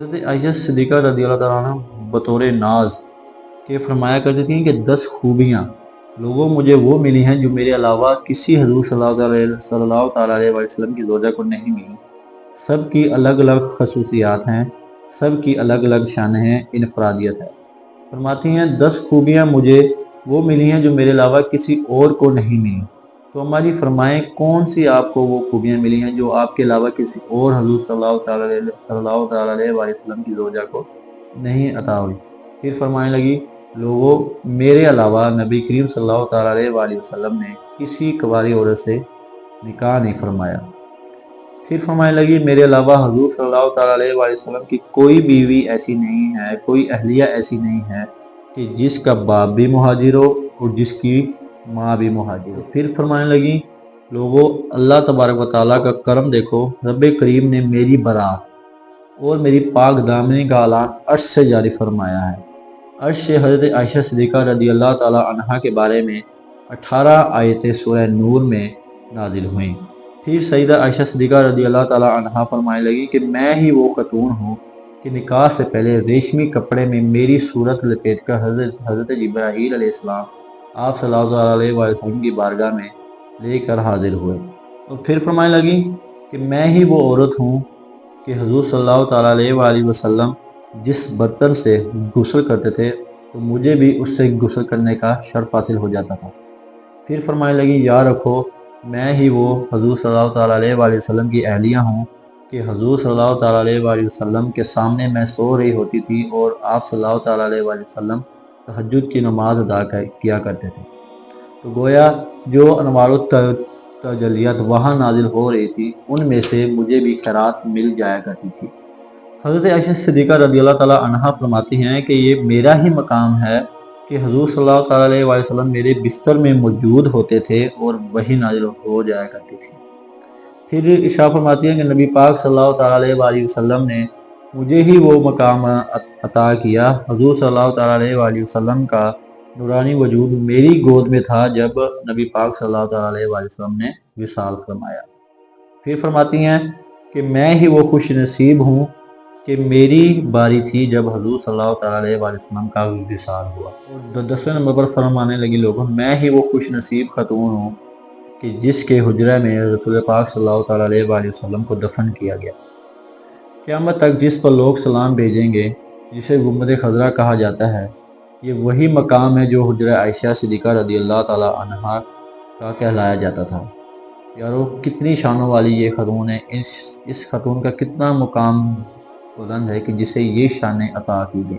حضرت عائشہ صدیقہ رضی اللہ تعالیٰ عنہ بطور ناز کے فرمایا کرتی تھیں کہ 10 خوبیاں لوگوں مجھے وہ ملی ہیں جو میرے علاوہ کسی حضور صلی اللہ تعالیٰ علیہ وسلم کی زوجہ کو نہیں ملی۔ سب کی الگ الگ خصوصیات ہیں، سب کی الگ الگ شانیں ہیں، انفرادیت ہے۔ فرماتی ہیں 10 خوبیاں مجھے وہ ملی ہیں جو میرے علاوہ کسی اور کو نہیں ملی۔ تو ہماری فرمائیں کون سی آپ کو وہ خوبیاں ملی ہیں جو آپ کے علاوہ کسی اور حضور صلی اللہ تعالیٰ علیہ وسلم کی زوجہ کو نہیں عطا ہوئی۔ پھر فرمانے لگی لوگوں میرے علاوہ نبی کریم صلی اللہ تعالیٰ علیہ وسلم نے کسی کنواری عورت سے نکاح نہیں فرمایا۔ پھر فرمانے لگی میرے علاوہ حضور صلی اللہ تعالیٰ علیہ وسلم کی کوئی بیوی ایسی نہیں ہے، کوئی اہلیہ ایسی نہیں ہے کہ جس کا باپ بھی مہاجر ہو اور جس کی ماں بھی مہاجر ہو۔ پھر فرمانے لگی لوگوں اللہ تبارک و تعالیٰ کا کرم دیکھو، رب کریم نے میری برات اور میری پاک دامنی کا اعلان عرش سے جاری فرمایا ہے۔ عرش سے حضرت عائشہ صدیقہ رضی اللہ تعالیٰ عنہا کے بارے میں 18 آیتیں سورہ نور میں نازل ہوئیں۔ پھر سیدہ عائشہ صدیقہ رضی اللہ تعالیٰ عنہا فرمانے لگی کہ میں ہی وہ خاتون ہوں کہ نکاح سے پہلے ریشمی کپڑے میں میری صورت لپیٹ کر حضرت جبرائیل علیہ السلام آپ صلی اللہ علیہ وسلم کی بارگاہ میں لے کر حاضر ہوئے۔ اور پھر فرمانے لگی کہ میں ہی وہ عورت ہوں کہ حضور صلی اللہ تعالیٰ علیہ وسلم جس برتن سے غسل کرتے تھے تو مجھے بھی اس سے غسل کرنے کا شرف حاصل ہو جاتا تھا۔ پھر فرمانے لگی یا رکھو میں ہی وہ حضور صلی اللہ تعالیٰ علیہ وسلم کی اہلیہ ہوں کہ حضور صلی اللہ تعالیٰ علیہ وسلم کے سامنے میں سو رہی ہوتی تھی اور آپ صلی اللہ تعالیٰ علیہ وسلم تہجد کی نماز ادا کیا کرتے تھے۔ تو گویا جو انوار التجلیات وہاں نازل ہو رہی تھی ان میں سے مجھے بھی خیرات مل جایا کرتی تھی۔ حضرت عائشہ صدیقہ رضی اللہ تعالیٰ عنہا فرماتی ہیں کہ یہ میرا ہی مقام ہے کہ حضور صلی اللہ تعالیٰ علیہ وسلم میرے بستر میں موجود ہوتے تھے اور وہی نازل ہو جایا کرتی تھی۔ پھر ارشاد فرماتی ہیں کہ نبی پاک صلی اللہ تعالیٰ علیہ وسلم نے مجھے ہی وہ مقام عطا کیا۔ حضور صلی اللہ تعالیٰ علیہ وسلم کا نورانی وجود میری گود میں تھا جب نبی پاک صلی اللہ تعالیٰ علیہ وسلم نے وصال فرمایا۔ پھر فرماتی ہیں کہ میں ہی وہ خوش نصیب ہوں کہ میری باری تھی جب حضور صلی اللہ تعالیٰ علیہ وسلم کا وصال ہوا۔ اور 10ویں نمبر پر فرمانے لگی لوگوں میں ہی وہ خوش نصیب خاتون ہوں کہ جس کے حجرہ میں رسول پاک صلی اللہ تعالیٰ علیہ وسلم کو دفن کیا گیا۔ قیامت تک جس پر لوگ سلام بھیجیں گے جسے گنبد خضرا کہا جاتا ہے، یہ وہی مقام ہے جو حجرہ عائشہ صدیقہ رضی اللہ تعالیٰ عنہا کا کہلایا جاتا تھا۔ یارو کتنی شانوں والی یہ خاتون ہے، اس خاتون کا کتنا مقام بلند ہے کہ جسے یہ شانیں عطا کی گئی۔